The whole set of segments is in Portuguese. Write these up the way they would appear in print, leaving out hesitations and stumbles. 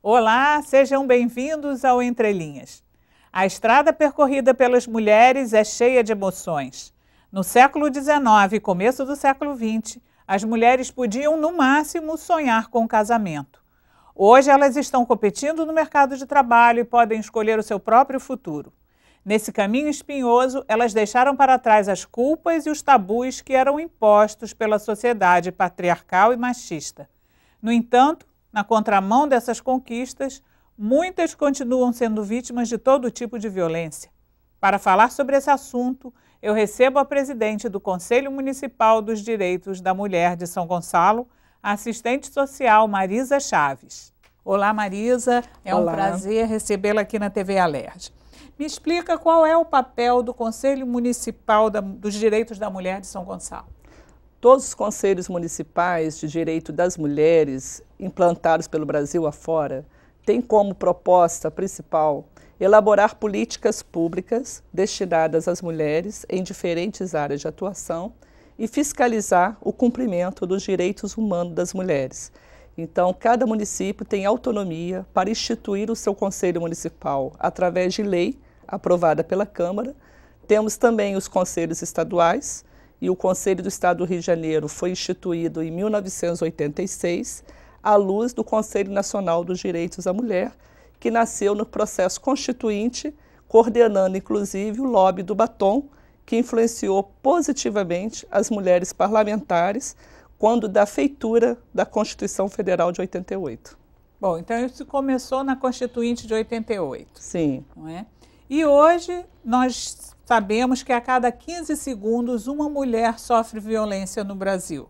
Olá, sejam bem-vindos ao Entre Linhas. A estrada percorrida pelas mulheres é cheia de emoções. No século XIX e começo do século XX, as mulheres podiam, no máximo, sonhar com o casamento. Hoje, elas estão competindo no mercado de trabalho e podem escolher o seu próprio futuro. Nesse caminho espinhoso, elas deixaram para trás as culpas e os tabus que eram impostos pela sociedade patriarcal e machista. No entanto, na contramão dessas conquistas, muitas continuam sendo vítimas de todo tipo de violência. Para falar sobre esse assunto, eu recebo a presidente do Conselho Municipal dos Direitos da Mulher de São Gonçalo, a assistente social Marisa Chaves. Olá, Marisa, é Olá. Um prazer recebê-la aqui na TV Alerj. Me explica qual é o papel do Conselho Municipal dos Direitos da Mulher de São Gonçalo. Todos os conselhos municipais de direito das mulheres, implantados pelo Brasil afora, têm como proposta principal elaborar políticas públicas destinadas às mulheres em diferentes áreas de atuação e fiscalizar o cumprimento dos direitos humanos das mulheres. Então, cada município tem autonomia para instituir o seu conselho municipal através de lei aprovada pela Câmara. Temos também os conselhos estaduais, e o Conselho do Estado do Rio de Janeiro foi instituído em 1986, à luz do Conselho Nacional dos Direitos da Mulher, que nasceu no processo constituinte, coordenando inclusive o lobby do batom, que influenciou positivamente as mulheres parlamentares quando da feitura da Constituição Federal de 88. Bom, então isso começou na Constituinte de 88. Sim. Não é? E hoje nós sabemos que a cada 15 segundos uma mulher sofre violência no Brasil.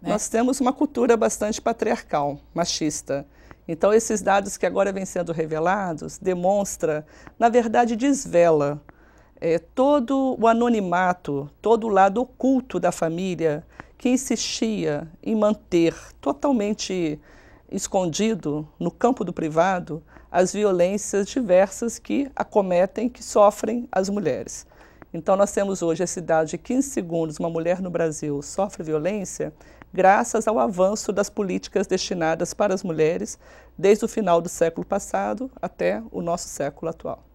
Né? Nós temos uma cultura bastante patriarcal, machista. Então esses dados que agora vêm sendo revelados demonstra, na verdade desvela todo o anonimato, todo o lado oculto da família que insistia em manter totalmente escondido no campo do privado as violências diversas que acometem, que sofrem as mulheres. Então nós temos hoje esse dado de 15 segundos, uma mulher no Brasil sofre violência, graças ao avanço das políticas destinadas para as mulheres, desde o final do século passado até o nosso século atual.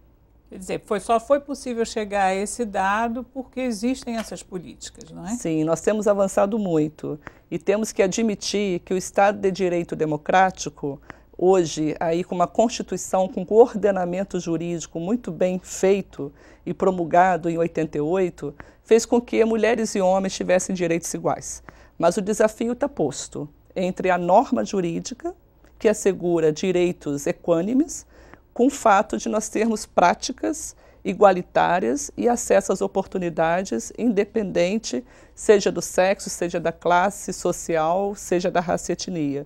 Quer dizer, só foi possível chegar a esse dado porque existem essas políticas, não é? Sim, nós temos avançado muito e temos que admitir que o Estado de Direito Democrático, hoje, aí com uma Constituição, com um ordenamento jurídico muito bem feito e promulgado em 88, fez com que mulheres e homens tivessem direitos iguais. Mas o desafio está posto entre a norma jurídica, que assegura direitos equânimes, com o fato de nós termos práticas igualitárias e acesso às oportunidades, independente, seja do sexo, seja da classe social, seja da raça e etnia.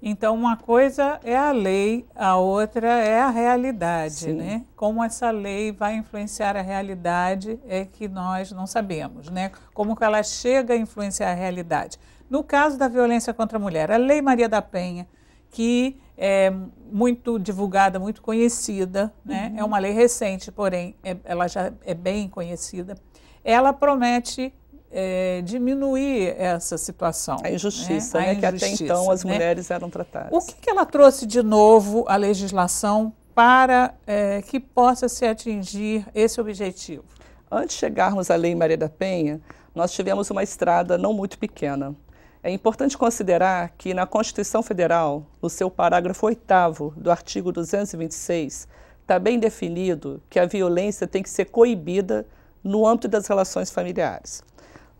Então, uma coisa é a lei, a outra é a realidade, Sim. né? Como essa lei vai influenciar a realidade é que nós não sabemos, né? Como que ela chega a influenciar a realidade. No caso da violência contra a mulher, a Lei Maria da Penha, que é muito divulgada, muito conhecida, né? É uma lei recente, porém, ela já é bem conhecida. Ela promete diminuir essa situação. A injustiça, né? Que até então as mulheres eram tratadas. O que ela trouxe de novo à legislação para que possa se atingir esse objetivo? Antes de chegarmos à Lei Maria da Penha, nós tivemos uma estrada não muito pequena. É importante considerar que na Constituição Federal, no seu parágrafo 8º do artigo 226, está bem definido que a violência tem que ser coibida no âmbito das relações familiares.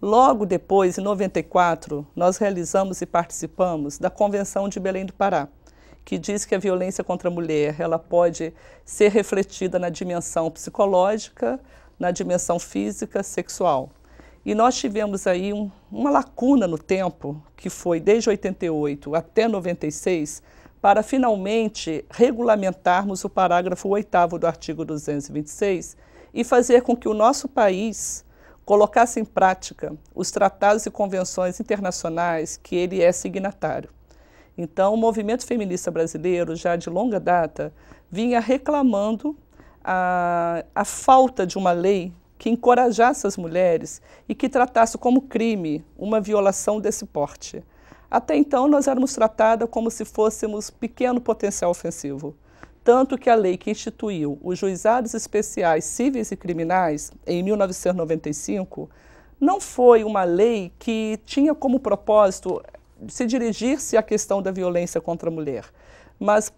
Logo depois, em 94, nós realizamos e participamos da Convenção de Belém do Pará, que diz que a violência contra a mulher ela pode ser refletida na dimensão psicológica, na dimensão física, sexual. E nós tivemos aí uma lacuna no tempo, que foi desde 88 até 96, para finalmente regulamentarmos o parágrafo 8º do artigo 226 e fazer com que o nosso país colocasse em prática os tratados e convenções internacionais que ele é signatário. Então, o movimento feminista brasileiro, já de longa data, vinha reclamando a falta de uma lei que encorajasse as mulheres e que tratasse como crime uma violação desse porte. Até então, nós éramos tratadas como se fôssemos pequeno potencial ofensivo. Tanto que a lei que instituiu os juizados especiais cíveis e criminais, em 1995, não foi uma lei que tinha como propósito se dirigir-se à questão da violência contra a mulher. Mas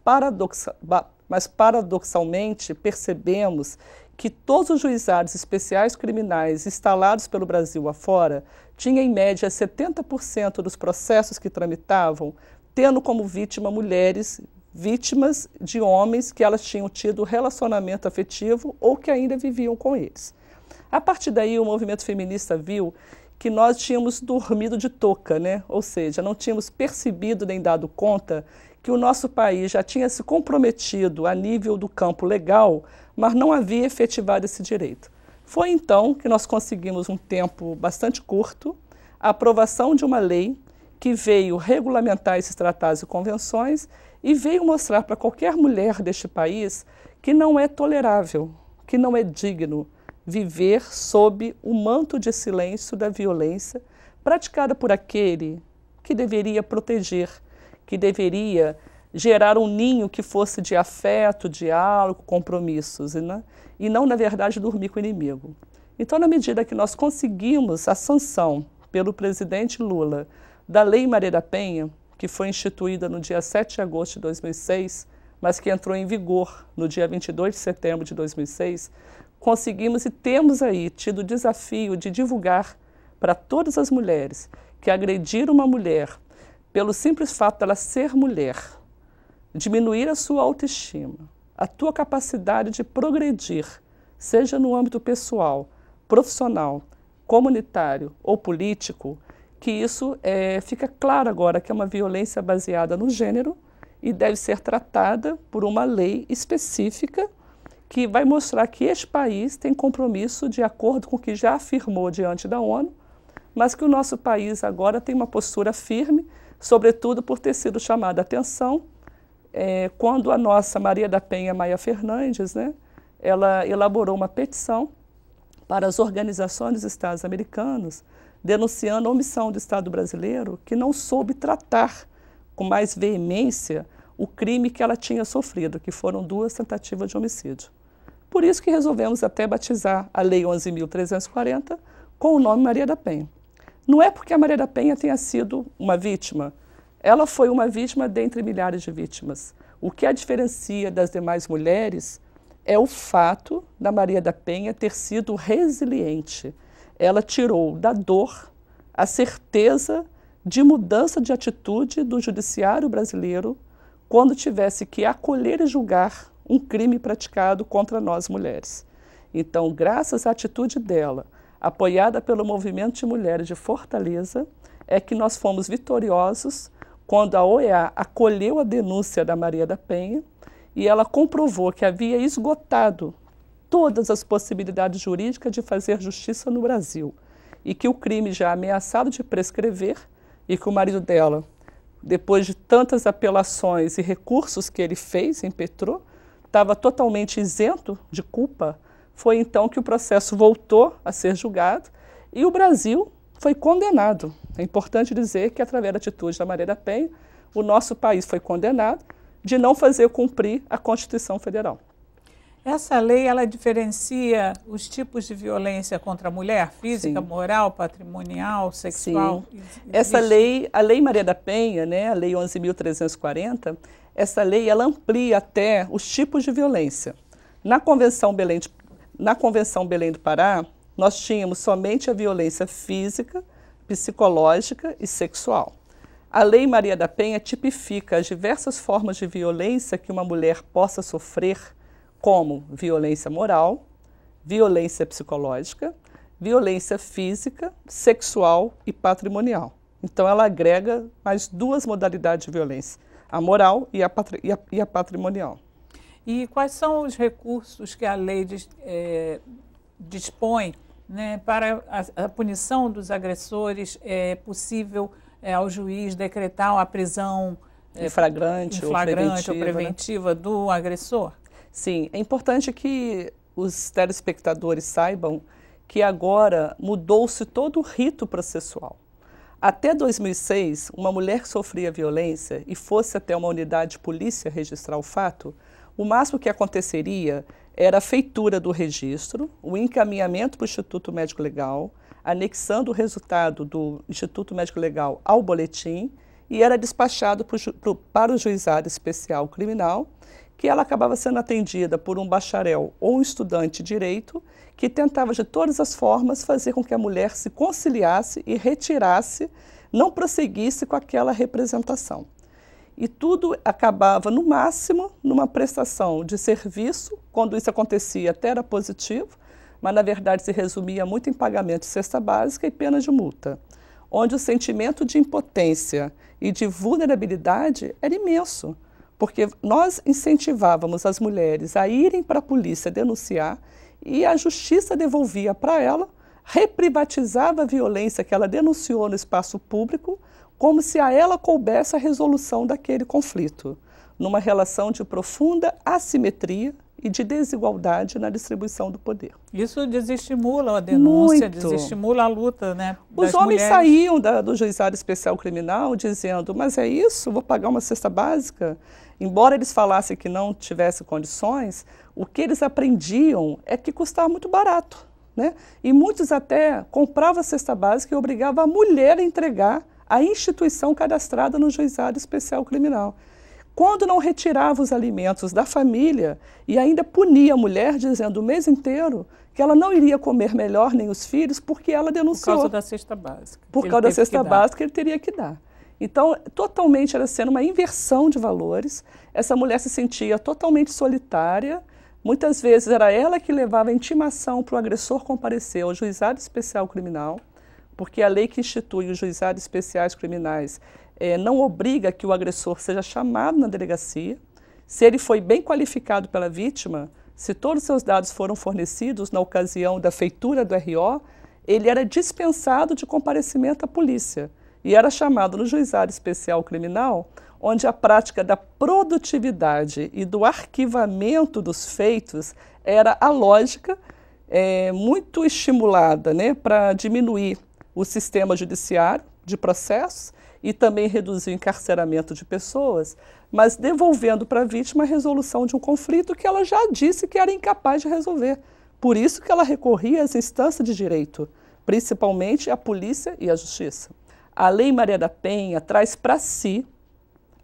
paradoxalmente, percebemos que todos os juizados especiais criminais instalados pelo Brasil afora tinham, em média, 70% dos processos que tramitavam, tendo como vítima mulheres, vítimas de homens que elas tinham tido relacionamento afetivo ou que ainda viviam com eles. A partir daí, o movimento feminista viu que nós tínhamos dormido de touca, né? Ou seja, não tínhamos percebido nem dado conta que o nosso país já tinha se comprometido a nível do campo legal, mas não havia efetivado esse direito. Foi então que nós conseguimos, um tempo bastante curto, a aprovação de uma lei que veio regulamentar esses tratados e convenções e veio mostrar para qualquer mulher deste país que não é tolerável, que não é digno viver sob o manto de silêncio da violência praticada por aquele que deveria proteger, que deveria gerar um ninho que fosse de afeto, diálogo, compromissos, e não, na verdade, dormir com o inimigo. Então, na medida que nós conseguimos a sanção pelo presidente Lula da Lei Maria da Penha, que foi instituída no dia 7 de agosto de 2006, mas que entrou em vigor no dia 22 de setembro de 2006, conseguimos e temos aí tido o desafio de divulgar para todas as mulheres que agredir uma mulher pelo simples fato dela ser mulher, diminuir a sua autoestima, a tua capacidade de progredir, seja no âmbito pessoal, profissional, comunitário ou político, que isso fica claro agora que é uma violência baseada no gênero e deve ser tratada por uma lei específica que vai mostrar que este país tem compromisso de acordo com o que já afirmou diante da ONU, mas que o nosso país agora tem uma postura firme, sobretudo por ter sido chamada a atenção quando a nossa Maria da Penha Maia Fernandes, né, ela elaborou uma petição para as organizações dos Estados americanos, denunciando a omissão do Estado brasileiro, que não soube tratar com mais veemência o crime que ela tinha sofrido, que foram 2 tentativas de homicídio. Por isso que resolvemos até batizar a Lei 11.340 com o nome Maria da Penha. Não é porque a Maria da Penha tenha sido uma vítima, ela foi uma vítima dentre milhares de vítimas. O que a diferencia das demais mulheres é o fato da Maria da Penha ter sido resiliente. Ela tirou da dor a certeza de mudança de atitude do judiciário brasileiro quando tivesse que acolher e julgar um crime praticado contra nós mulheres. Então, graças à atitude dela, apoiada pelo Movimento de Mulheres de Fortaleza, é que nós fomos vitoriosos quando a OEA acolheu a denúncia da Maria da Penha e ela comprovou que havia esgotado todas as possibilidades jurídicas de fazer justiça no Brasil e que o crime já ameaçado de prescrever e que o marido dela, depois de tantas apelações e recursos que ele fez, impetrou, estava totalmente isento de culpa. Foi então que o processo voltou a ser julgado e o Brasil foi condenado. É importante dizer que, através da atitude da Maria da Penha, o nosso país foi condenado de não fazer cumprir a Constituição Federal. Essa lei, ela diferencia os tipos de violência contra a mulher? Física, sim, moral, patrimonial, sexual? Sim. Essa lei, a Lei Maria da Penha, né, a Lei 11.340, essa lei ela amplia até os tipos de violência. Na Convenção Belém do Pará, nós tínhamos somente a violência física, psicológica e sexual. A Lei Maria da Penha tipifica as diversas formas de violência que uma mulher possa sofrer, como violência moral, violência psicológica, violência física, sexual e patrimonial. Então, ela agrega mais 2 modalidades de violência, a moral e a patrimonial. E quais são os recursos que a lei dispõe, né, para a punição dos agressores? É possível ao juiz decretar a prisão em flagrante ou preventiva, né, do agressor? Sim, é importante que os telespectadores saibam que agora mudou-se todo o rito processual. Até 2006, uma mulher que sofria violência e fosse até uma unidade de polícia registrar o fato, o máximo que aconteceria era a feitura do registro, o encaminhamento para o Instituto Médico Legal, anexando o resultado do Instituto Médico Legal ao boletim e era despachado para o Juizado Especial Criminal, que ela acabava sendo atendida por um bacharel ou um estudante de direito que tentava de todas as formas fazer com que a mulher se conciliasse e retirasse, não prosseguisse com aquela representação. E tudo acabava, no máximo, numa prestação de serviço. Quando isso acontecia, até era positivo, mas, na verdade, se resumia muito em pagamento de cesta básica e pena de multa, onde o sentimento de impotência e de vulnerabilidade era imenso, porque nós incentivávamos as mulheres a irem para a polícia denunciar e a justiça devolvia para ela, reprivatizava a violência que ela denunciou no espaço público, como se a ela coubesse a resolução daquele conflito, numa relação de profunda assimetria e de desigualdade na distribuição do poder. Isso desestimula a denúncia, Muito. Desestimula a luta, né, Os das homens mulheres. saíam do Juizado Especial Criminal dizendo, mas é isso, vou pagar uma cesta básica? Embora eles falassem que não tivesse condições, o que eles aprendiam é que custava muito barato, né? E muitos até compravam a cesta básica e obrigavam a mulher a entregar à instituição cadastrada no Juizado Especial Criminal. Quando não retirava os alimentos da família e ainda punia a mulher, dizendo o mês inteiro que ela não iria comer melhor nem os filhos porque ela denunciou. Por causa da cesta básica. Por causa da cesta básica ele teria que dar. Então, totalmente era sendo uma inversão de valores. Essa mulher se sentia totalmente solitária. Muitas vezes era ela que levava a intimação para o agressor comparecer ao Juizado Especial Criminal, porque a lei que institui os Juizados Especiais Criminais não obriga que o agressor seja chamado na delegacia. Se ele foi bem qualificado pela vítima, se todos os seus dados foram fornecidos na ocasião da feitura do RO, ele era dispensado de comparecimento à polícia e era chamado no Juizado Especial Criminal, onde a prática da produtividade e do arquivamento dos feitos era a lógica muito estimulada, né, para diminuir o sistema judiciário de processos e também reduzir o encarceramento de pessoas, mas devolvendo para a vítima a resolução de um conflito que ela já disse que era incapaz de resolver. Por isso que ela recorria às instâncias de direito, principalmente a polícia e a justiça. A Lei Maria da Penha traz para si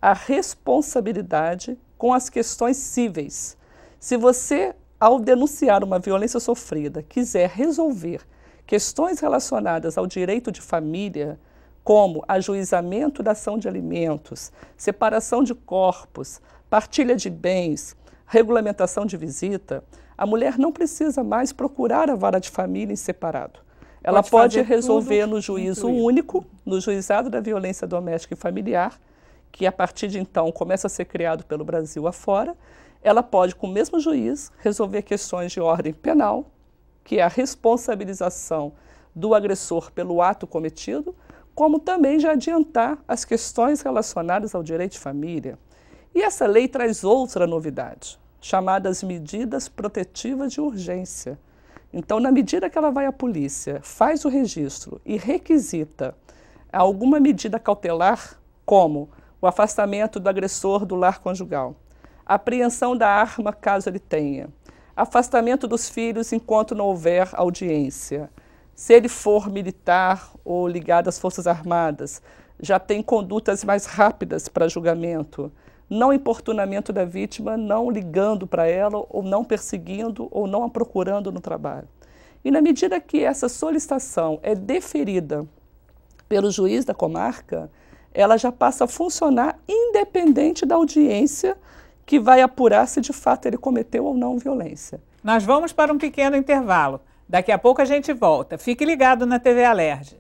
a responsabilidade com as questões cíveis. Se você, ao denunciar uma violência sofrida, quiser resolver questões relacionadas ao direito de família, como ajuizamento da ação de alimentos, separação de corpos, partilha de bens, regulamentação de visita, a mulher não precisa mais procurar a vara de família em separado. Ela pode resolver no juízo único, no Juizado da Violência Doméstica e Familiar, que a partir de então começa a ser criado pelo Brasil afora. Ela pode, com o mesmo juiz, resolver questões de ordem penal, que é a responsabilização do agressor pelo ato cometido, como também já adiantar as questões relacionadas ao direito de família. E essa lei traz outra novidade, chamadas medidas protetivas de urgência. Então, na medida que ela vai à polícia, faz o registro e requisita alguma medida cautelar, como o afastamento do agressor do lar conjugal, apreensão da arma caso ele tenha, afastamento dos filhos enquanto não houver audiência, se ele for militar ou ligado às Forças Armadas, já tem condutas mais rápidas para julgamento, não importunamento da vítima, não ligando para ela, ou não perseguindo, ou não a procurando no trabalho. E na medida que essa solicitação é deferida pelo juiz da comarca, ela já passa a funcionar independente da audiência que vai apurar se de fato ele cometeu ou não violência. Nós vamos para um pequeno intervalo. Daqui a pouco a gente volta. Fique ligado na TV Alerj.